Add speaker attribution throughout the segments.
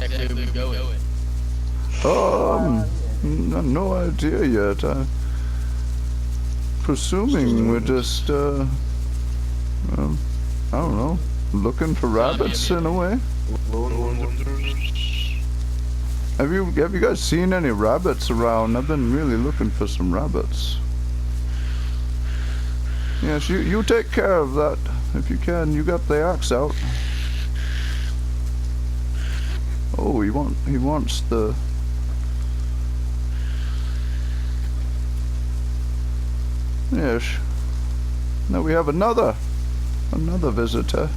Speaker 1: exactly we going?
Speaker 2: No idea yet. I'm presuming we're just, I don't know, looking for rabbits in a way. Have you guys seen any rabbits around? I've been really looking for some rabbits. Yes, you take care of that if you can. You got the axe out. Oh, he wants the. Yes. Now we have another visitor.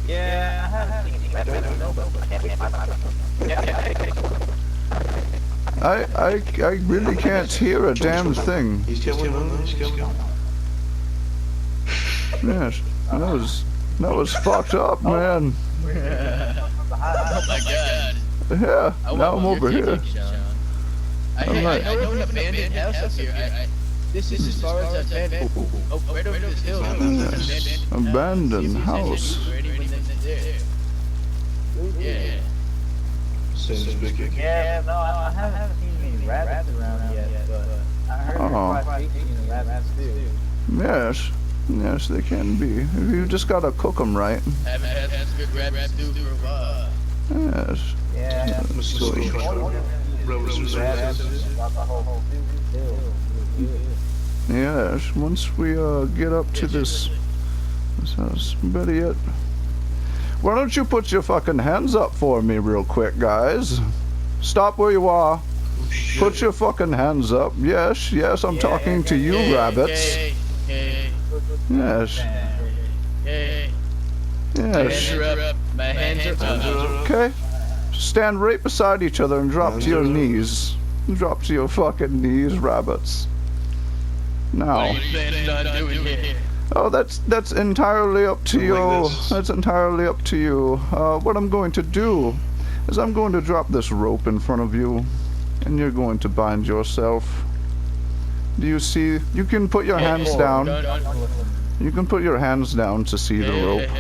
Speaker 3: Yeah, I haven't seen any rabbits.
Speaker 2: I really can't hear a damn thing.
Speaker 4: He's killing them.
Speaker 2: Yes, that was fucked up, man.
Speaker 1: Oh my god.
Speaker 2: Yeah, now I'm over here.
Speaker 1: I know an abandoned house up here. This is as far as I've been. Oh, right over this hill.
Speaker 2: Yes, abandoned house.
Speaker 1: Yeah.
Speaker 3: Yeah, no, I haven't seen any rabbits around yet, but I heard there's quite speaking rabbits too.
Speaker 2: Yes, they can be. You just gotta cook them right.
Speaker 1: Haven't had good rabbit stew for a while.
Speaker 2: Yes.
Speaker 3: Yeah.
Speaker 2: Yes, once we get up to this house, better yet. Why don't you put your fucking hands up for me real quick, guys? Stop where you are. Put your fucking hands up. Yes, I'm talking to you, rabbits. Yes. Yes.
Speaker 1: My hands are up.
Speaker 2: Okay. Stand right beside each other and drop to your knees. Drop to your fucking knees, rabbits. Now.
Speaker 1: What are you planning on doing here?
Speaker 2: Oh, that's entirely up to you. That's entirely up to you. What I'm going to do is I'm going to drop this rope in front of you, and you're going to bind yourself. Do you see? You can put your hands down. You can put your hands down to see the rope.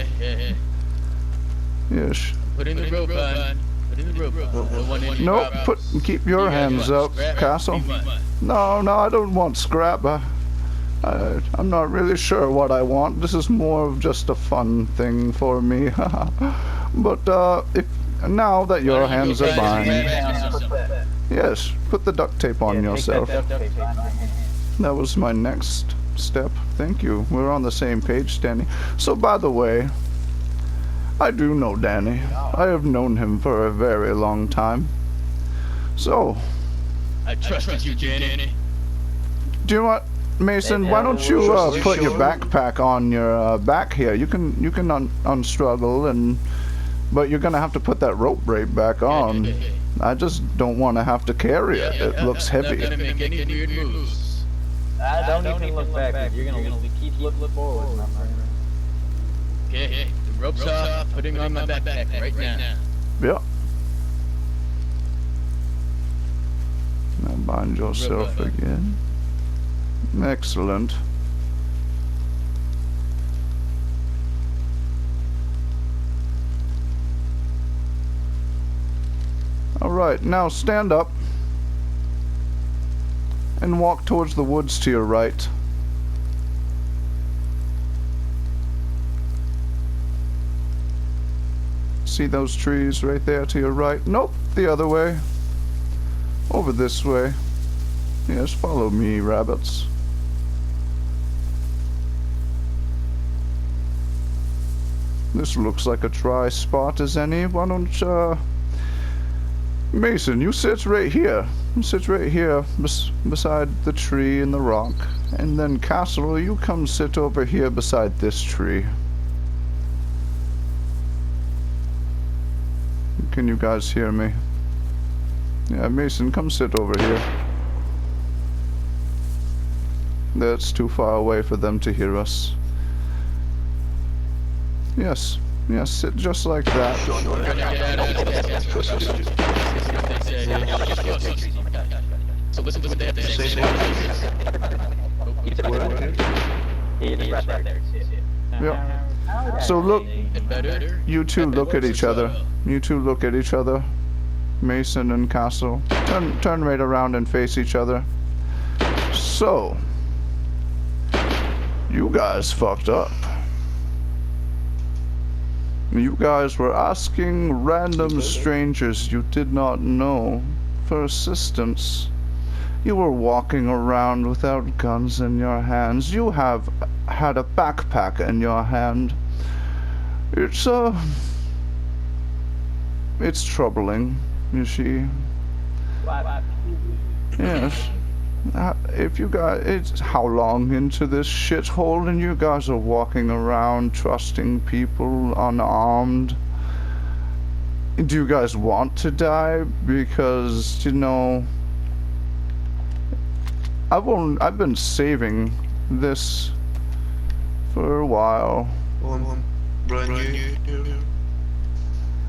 Speaker 2: Yes.
Speaker 1: Putting the rope on. Putting the rope on.
Speaker 2: Nope. Keep your hands up, Castle. No, I don't want scrap. I'm not really sure what I want. This is more of just a fun thing for me. But if now that your hands are bound, yes, put the duct tape on yourself. That was my next step. Thank you. We're on the same page, Danny. So, by the way, I do know Danny. I have known him for a very long time. So,
Speaker 1: I trusted you, Danny.
Speaker 2: Do you want? Mason, why don't you put your backpack on your back here? You can unstruggle, but you're gonna have to put that rope right back on. I just don't want to have to carry it. It looks heavy.
Speaker 1: Not gonna make any weird moves.
Speaker 3: I don't even look back. You're gonna keep looking forward, my friend.
Speaker 1: Okay, the rope's off. Putting on my backpack right now.
Speaker 2: Yeah. Now bind yourself again. Excellent. Alright, now stand up and walk towards the woods to your right. See those trees right there to your right? Nope, the other way. Over this way. Yes, follow me, rabbits. This looks like a dry spot as any. Why don't, Mason, you sit right here. You sit right here beside the tree and the rock. And then Castle, you come sit over here beside this tree. Can you guys hear me? Yeah, Mason, come sit over here. That's too far away for them to hear us. Yes, sit just like that.
Speaker 1: So listen to what they have to say.
Speaker 2: Yeah. So look, you two look at each other. You two look at each other. Mason and Castle. Turn right around and face each other. So, you guys fucked up. You guys were asking random strangers you did not know for assistance. You were walking around without guns in your hands. You have had a backpack in your hand. It's troubling, you see. Yes. If you guys, it's how long into this shithole and you guys are walking around trusting people unarmed. Do you guys want to die? Because, you know, I've been saving this for a while.
Speaker 1: I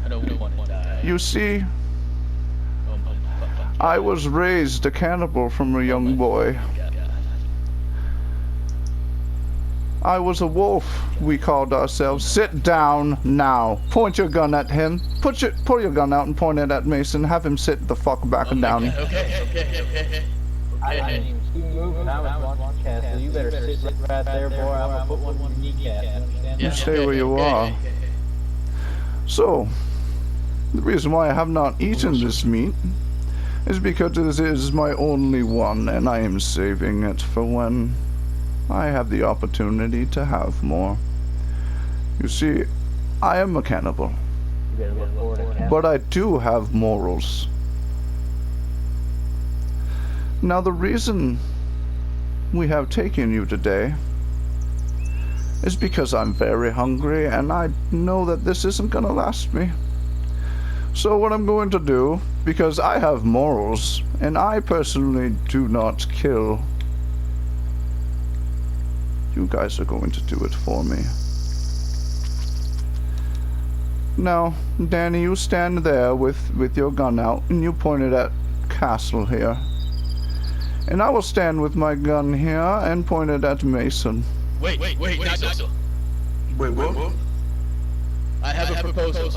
Speaker 1: don't want to die.
Speaker 2: You see, I was raised a cannibal from a young boy. I was a wolf, we called ourselves. Sit down now. Point your gun at him. Pull your gun out and point it at Mason. Have him sit the fuck back and down.
Speaker 1: Okay.
Speaker 3: I didn't even keep moving. I was watching Castle. You better sit right there, boy. I'm gonna put one in your kneecap. You understand?
Speaker 2: You stay where you are. So, the reason why I have not eaten this meat is because this is my only one, and I am saving it for when I have the opportunity to have more. You see, I am a cannibal, but I do have morals. Now, the reason we have taken you today is because I'm very hungry, and I know that this isn't gonna last me. So what I'm going to do, because I have morals, and I personally do not kill, you guys are going to do it for me. Now, Danny, you stand there with your gun out, and you point it at Castle here. And I will stand with my gun here and point it at Mason.
Speaker 1: Wait, Castle.
Speaker 4: Wait, what?
Speaker 1: I have a proposal.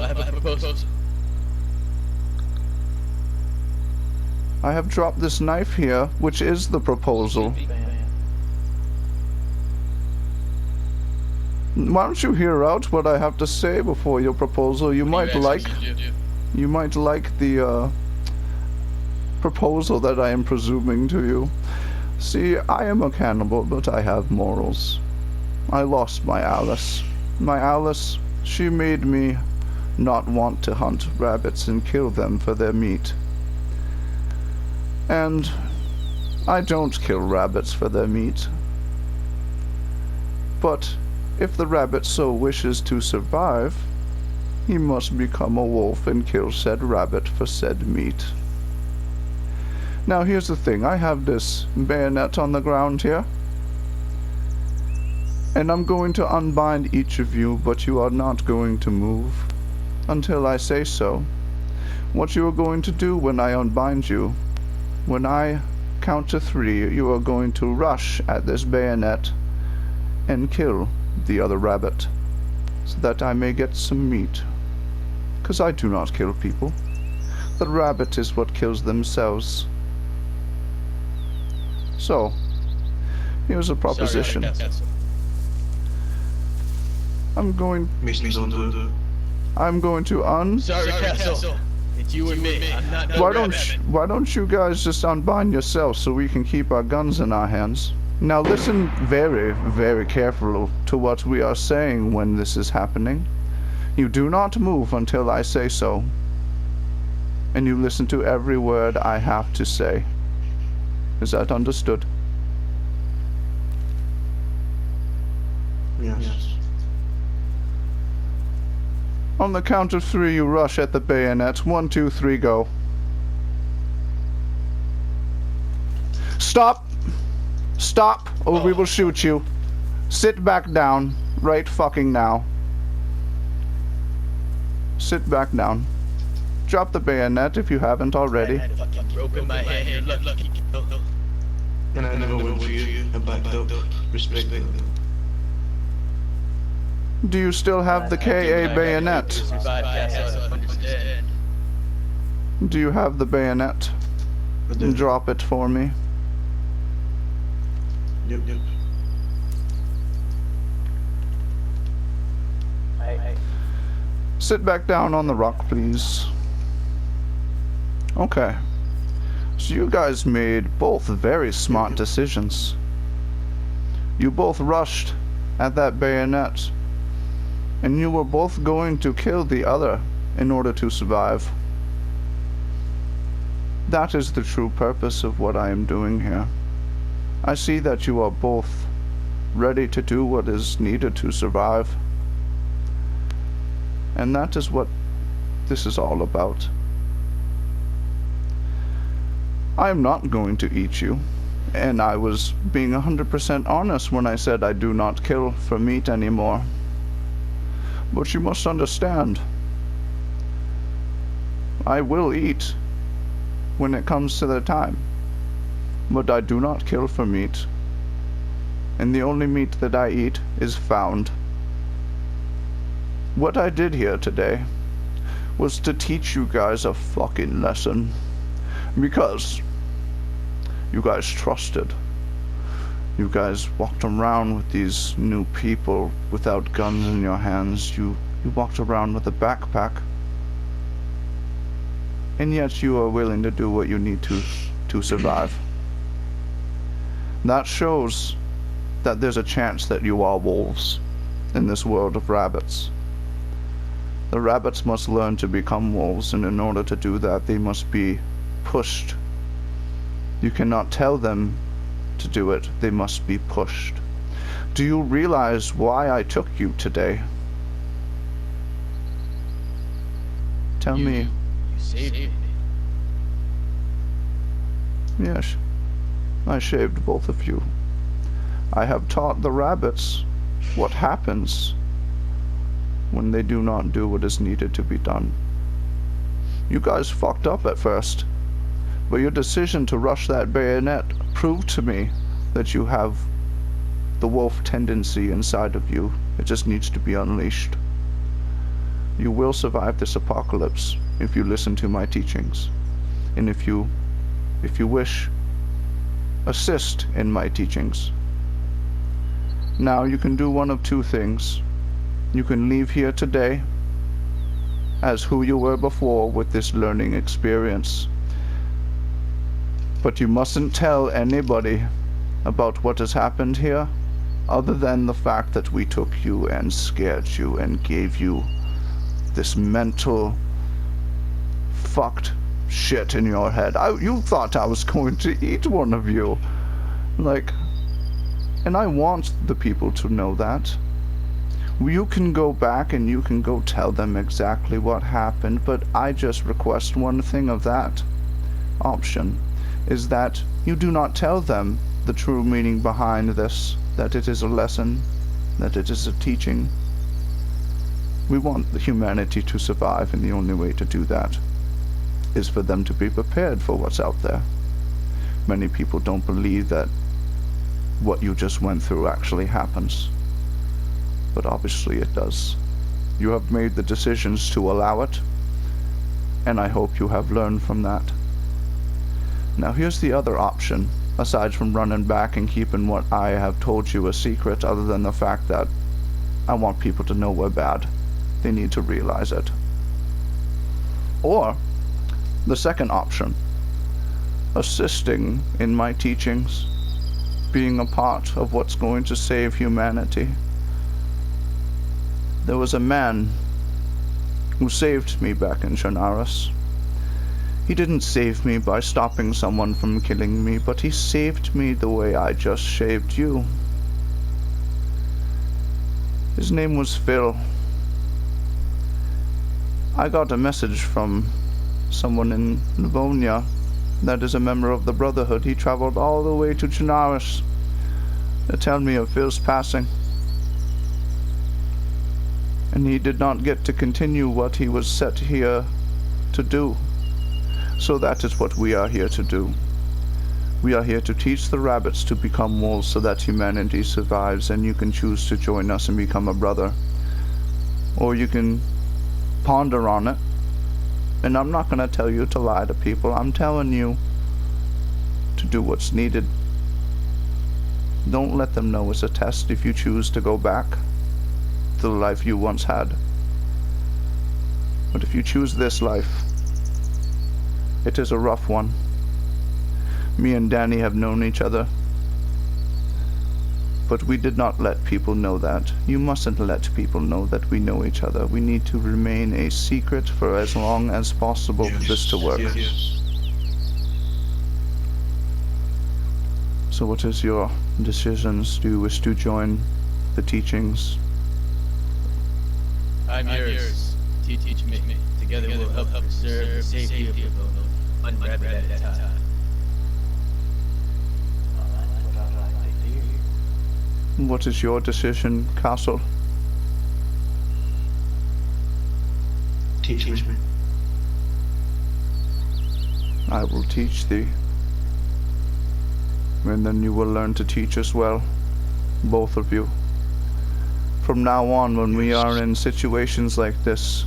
Speaker 2: I have dropped this knife here, which is the proposal. Why don't you hear out what I have to say before your proposal? You might like the proposal that I am presuming to you. See, I am a cannibal, but I have morals. I lost my Alice. My Alice, she made me not want to hunt rabbits and kill them for their meat. And I don't kill rabbits for their meat. But if the rabbit so wishes to survive, he must become a wolf and kill said rabbit for said meat. Now here's the thing, I have this bayonet on the ground here, and I'm going to unbind each of you, but you are not going to move until I say so. What you are going to do when I unbind you, when I count to 3, you are going to rush at this bayonet and kill the other rabbit, so that I may get some meat. 'Cause I do not kill people. The rabbit is what kills themselves. So, here's a proposition. I'm going to
Speaker 1: Sorry, Castle. It's you and me. I'm not no rabbit.
Speaker 2: Why don't you guys just unbind yourselves so we can keep our guns in our hands? Now listen very, very carefully to what we are saying when this is happening. You do not move until I say so. And you listen to every word I have to say. Is that understood?
Speaker 4: Yes.
Speaker 2: On the count of 3, you rush at the bayonet. 1, 2, 3, go. Stop! Stop, or we will shoot you. Sit back down, right fucking now. Sit back down. Drop the bayonet if you haven't already.
Speaker 1: I had fucking rope in my hand. You're lucky.
Speaker 4: And I never went for you. I backed up. Respect that.
Speaker 2: Do you still have the KA bayonet? Do you have the bayonet? Drop it for me.
Speaker 4: Yep.
Speaker 3: Hey.
Speaker 2: Sit back down on the rock, please. Okay. So you guys made both very smart decisions. You both rushed at that bayonet, and you were both going to kill the other in order to survive. That is the true purpose of what I am doing here. I see that you are both ready to do what is needed to survive. And that is what this is all about. I am not going to eat you, and I was being 100% honest when I said I do not kill for meat anymore. But you must understand, I will eat when it comes to the time, but I do not kill for meat, and the only meat that I eat is found. What I did here today was to teach you guys a fucking lesson, because you guys trusted. You guys walked around with these new people without guns in your hands. You walked around with a backpack. And yet you are willing to do what you need to survive. That shows that there's a chance that you are wolves in this world of rabbits. The rabbits must learn to become wolves, and in order to do that, they must be pushed. You cannot tell them to do it, they must be pushed. Do you realize why I took you today? Tell me.
Speaker 1: You saved me.
Speaker 2: Yes, I shaved both of you. I have taught the rabbits what happens when they do not do what is needed to be done. You guys fucked up at first, but your decision to rush that bayonet proved to me that you have the wolf tendency inside of you. It just needs to be unleashed. You will survive this apocalypse if you listen to my teachings, and if you wish, assist in my teachings. Now you can do one of two things. You can leave here today as who you were before with this learning experience. But you mustn't tell anybody about what has happened here, other than the fact that we took you and scared you and gave you this mental fucked shit in your head. You thought I was going to eat one of you. And I want the people to know that. You can go back and you can go tell them exactly what happened, but I just request one thing of that option, is that you do not tell them the true meaning behind this, that it is a lesson, that it is a teaching. We want the humanity to survive, and the only way to do that is for them to be prepared for what's out there. Many people don't believe that what you just went through actually happens, but obviously it does. You have made the decisions to allow it, and I hope you have learned from that. Now here's the other option, aside from running back and keeping what I have told you a secret, other than the fact that I want people to know we're bad. They need to realize it. Or the second option, assisting in my teachings, being a part of what's going to save humanity. There was a man who saved me back in Chernarus. He didn't save me by stopping someone from killing me, but he saved me the way I just saved you. His name was Phil. I got a message from someone in Livonia that is a member of the Brotherhood. He traveled all the way to Chernarus to tell me of Phil's passing. And he did not get to continue what he was set here to do. So that is what we are here to do. We are here to teach the rabbits to become wolves so that humanity survives, and you can choose to join us and become a brother. Or you can ponder on it. And I'm not going to tell you to lie to people. I'm telling you to do what's needed. Don't let them know it's a test if you choose to go back to the life you once had. But if you choose this life, it is a rough one. Me and Danny have known each other, but we did not let people know that. You mustn't let people know that we know each other. We need to remain a secret for as long as possible for this to work.
Speaker 4: Yes.
Speaker 2: So what is your decisions? Do you wish to join the teachings?
Speaker 1: I'm yours. Teach me. Together we'll help preserve the safety of one rabbit at a time.
Speaker 2: What is your decision, Castle?
Speaker 4: Teach me.
Speaker 2: I will teach thee. And then you will learn to teach as well. Both of you. From now on, when we are in situations like this,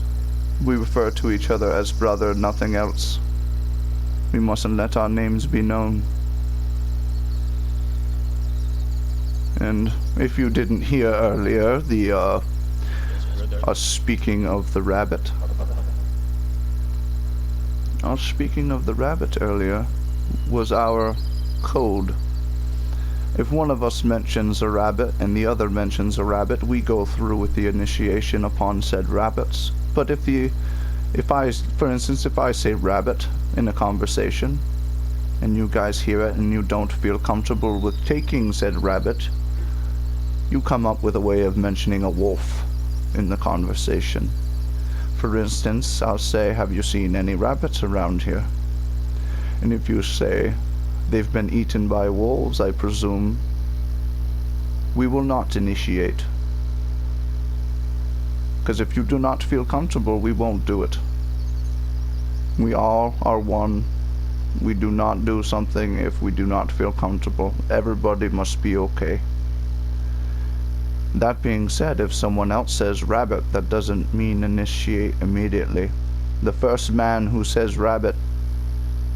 Speaker 2: we refer to each other as brother, nothing else. We mustn't let our names be known. And if you didn't hear earlier, us speaking of the rabbit. Us speaking of the rabbit earlier was our code. If one of us mentions a rabbit and the other mentions a rabbit, we go through with the initiation upon said rabbits. But for instance, if I say rabbit in a conversation, and you guys hear it and you don't feel comfortable with taking said rabbit, you come up with a way of mentioning a wolf in the conversation. For instance, I'll say, have you seen any rabbits around here? And if you say, they've been eaten by wolves, I presume, we will not initiate. Because if you do not feel comfortable, we won't do it. We all are one. We do not do something if we do not feel comfortable. Everybody must be okay. That being said, if someone else says rabbit, that doesn't mean initiate immediately. The first man who says rabbit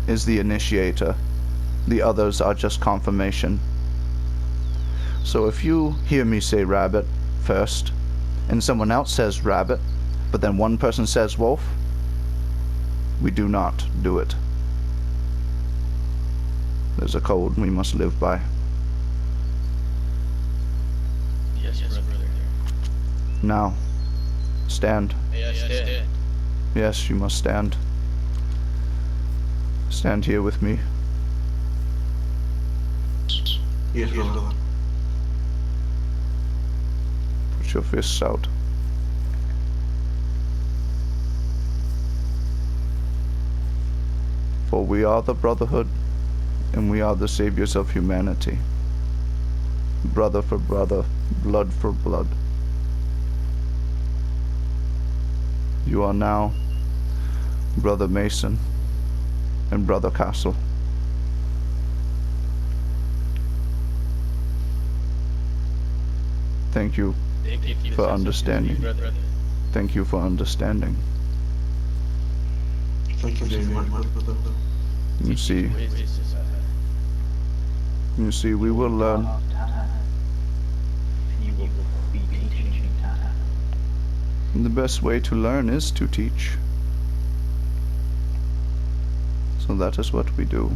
Speaker 2: is the initiator. The others are just confirmation. So if you hear me say rabbit first, and someone else says rabbit, but then one person says wolf, we do not do it. There's a code we must live by.
Speaker 1: Yes, brother.
Speaker 2: Now, stand.
Speaker 1: Stand.
Speaker 2: Yes, you must stand. Stand here with me.
Speaker 4: Yes, brother.
Speaker 2: Put your fists out. For we are the Brotherhood, and we are the saviors of humanity. Brother for brother, blood for blood. You are now Brother Mason and Brother Castle. Thank you for understanding. Thank you for understanding.
Speaker 4: Thank you very much, brother.
Speaker 2: You see, we will learn. The best way to learn is to teach. So that is what we do.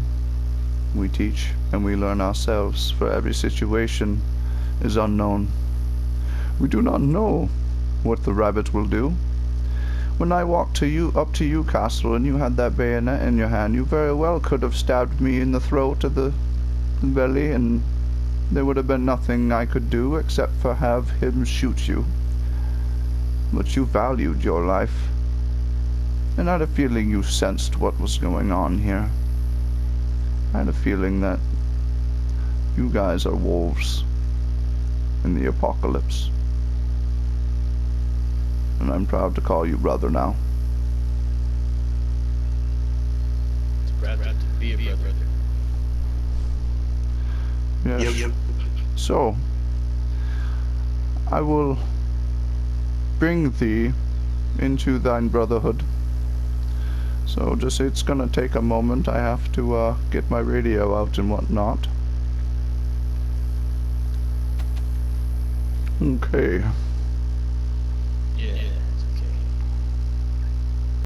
Speaker 2: We teach and we learn ourselves, for every situation is unknown. We do not know what the rabbit will do. When I walked up to you, Castle, and you had that bayonet in your hand, you very well could have stabbed me in the throat or the belly, and there would have been nothing I could do except for have him shoot you. But you valued your life, and I had a feeling you sensed what was going on here. I had a feeling that you guys are wolves in the apocalypse. And I'm proud to call you brother now.
Speaker 1: be a brother.
Speaker 2: Yes.
Speaker 4: Yep.
Speaker 2: So, I will bring thee into thine brotherhood. So just, it's gonna take a moment. I have to get my radio out and whatnot. Okay.